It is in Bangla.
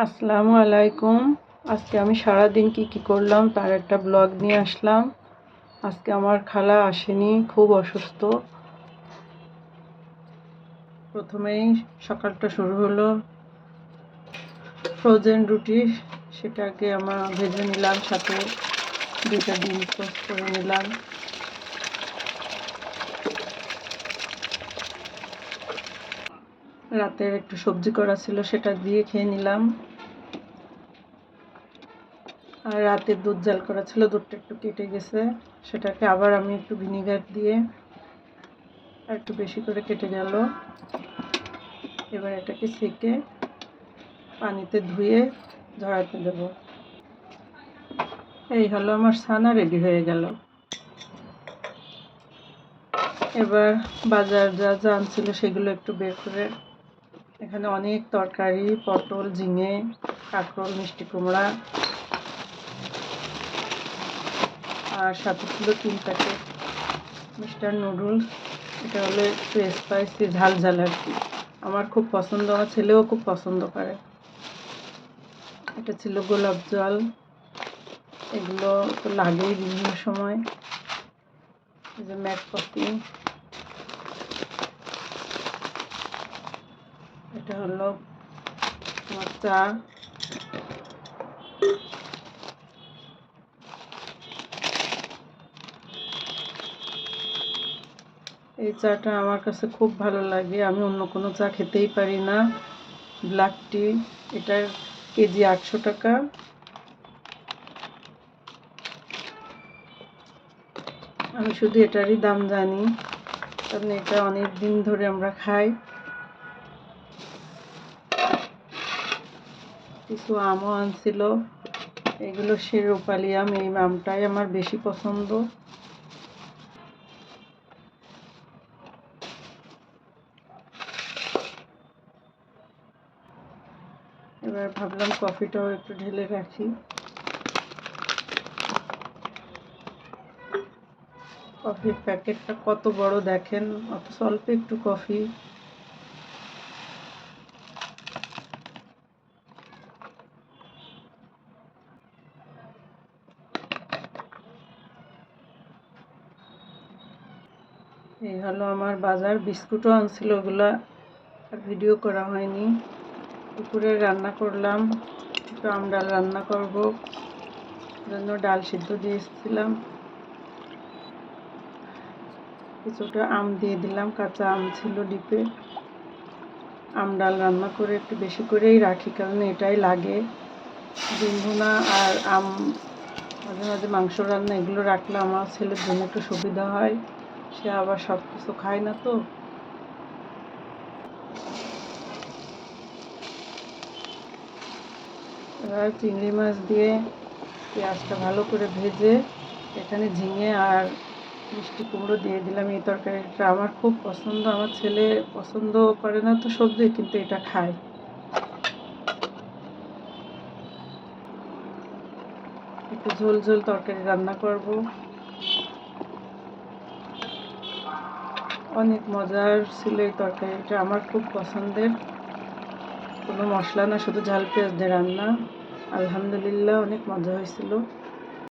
আসসালামু আলাইকুম। আজকে আমি সারাদিন কি করলাম তার একটা ব্লগ নিয়ে আসলাম। আজকে আমার খালা আসেনি, খুব অসুস্থ। প্রথমেই সকালটা শুরু হলো ফ্রোজেন রুটি, সেটাকে আমরা ভেজে নিলাম, সাথে দুটা ডিম টোস্ট করে নিলাম। রাতের একটু সবজি করা ছিল, সেটা দিয়ে খেয়ে নিলাম। আর রাতে দুধ জাল করা ছিল, দুধটা একটু কেটে গেছে, সেটাকে আবার আমি একটু ভিনিগার দিয়ে আর একটু বেশি করে কেটে গেল। এবার এটাকে সেকে পানিতে ধুয়ে ঝরাতে দেব। এই হলো আমার ছানা রেডি হয়ে গেল। এবার বাজার যা যা আনছিল সেগুলো একটু বের করে, এখানে অনেক তরকারি, পটল, ঝিঙে, কাঁকরোল, মিষ্টি কুমড়া, আর সাথে ছিল 3 প্যাকেট মিস্টার নুডলস। এটা হলো একটু স্পাইসি, ঝাল ঝাল আর কি। আমার খুব পছন্দ, আমার ছেলেও খুব পছন্দ করে। এটা ছিল গোলাপ জল, এগুলো তো লাগেই বিভিন্ন সময়। এই যে ম্যাক কফি, এটা হলো আমার চা। এই চাটা আমার কাছে খুব ভালো লাগে, আমি অন্য কোনো চা খেতেই পারি না। ব্ল্যাক টি, এটার কেজি 800 টাকা। আমি শুধু এটারই দাম জানি, কারণ এটা অনেক দিন ধরে আমরা খাই। কিছু আমও আনছিল, এগুলো শেরোপালি আম, এই আমটাই আমার বেশি পছন্দ। এবার ভাবলাম কফিটাও একটু ঢেলে রাখি। কফির প্যাকেটটা কত বড় দেখেন, অথচ অল্প একটু কফি। এই হলো আমার বাজার। বিস্কুটও আনছিল, ওগুলা আর ভিডিও করা হয়নি। দুপুরে রান্না করলাম, একটু আম ডাল রান্না করব, জন্য ডাল সিদ্ধ দিয়ে এসেছিলাম। কিছুটা আম দিয়ে দিলাম, কাঁচা আম ছিল ডিপে। আম ডাল রান্না করে একটু বেশি করেই রাখি, কারণ এটাই লাগে। ডিম ভুনা আর আম, মাঝে মাঝে মাংস রান্না, এগুলো রাখলে আমার ছেলের জন্য একটু সুবিধা হয়। সে আবার সব কিছু খায় না তো। এবার চিংড়ি মাছ দিয়ে পেঁয়াজটা ভালো করে ভেজে এখানে ঝিঙে আর মিষ্টি কুমড়ো দিয়ে দিলাম। এই তরকারিটা আমার খুব পছন্দ, আমার ছেলে পছন্দ করে না তো সবজি, কিন্তু এটা খায়। একটু ঝোল ঝোল তরকারি রান্না করব। অনেক মজার ছিল এই তরকারিটা, আমার খুব পছন্দের। কোনো মশলা না, শুধু ঝাল পেঁয়াজ দিয়ে রান্না। আলহামদুলিল্লাহ, অনেক মজা হয়েছিল।